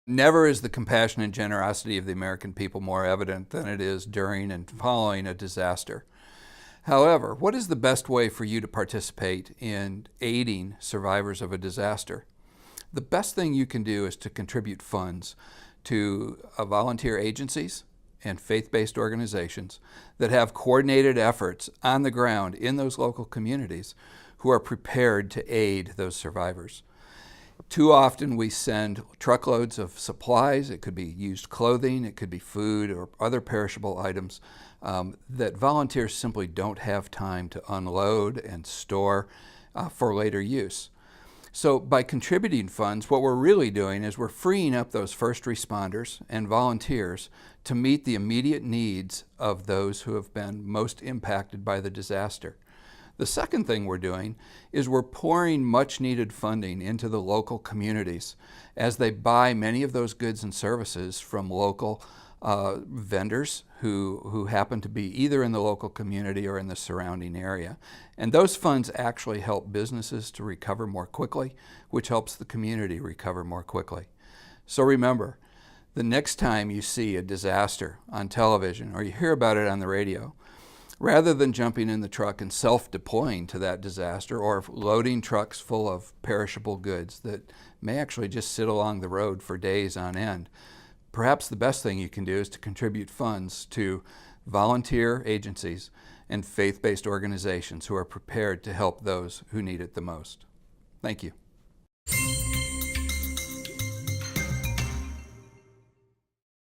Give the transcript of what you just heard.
Never is the compassion and generosity of the American people more evident than it is during and following a disaster. However, what is the best way for you to participate in aiding survivors of a disaster? The best thing you can do is to contribute funds to volunteer agencies and faith-based organizations that have coordinated efforts on the ground in those local communities who are prepared to aid those survivors. Too often we send truckloads of supplies. It could be used clothing, it could be food or other perishable items that volunteers simply don't have time to unload and store for later use. So by contributing funds, what we're really doing is we're freeing up those first responders and volunteers to meet the immediate needs of those who have been most impacted by the disaster. The second thing we're doing is we're pouring much needed funding into the local communities as they buy many of those goods and services from local vendors who happen to be either in the local community or in the surrounding area. And those funds actually help businesses to recover more quickly, which helps the community recover more quickly. So remember, the next time you see a disaster on television or you hear about it on the radio, rather than jumping in the truck and self-deploying to that disaster or loading trucks full of perishable goods that may actually just sit along the road for days on end, perhaps the best thing you can do is to contribute funds to volunteer agencies and faith-based organizations who are prepared to help those who need it the most. Thank you.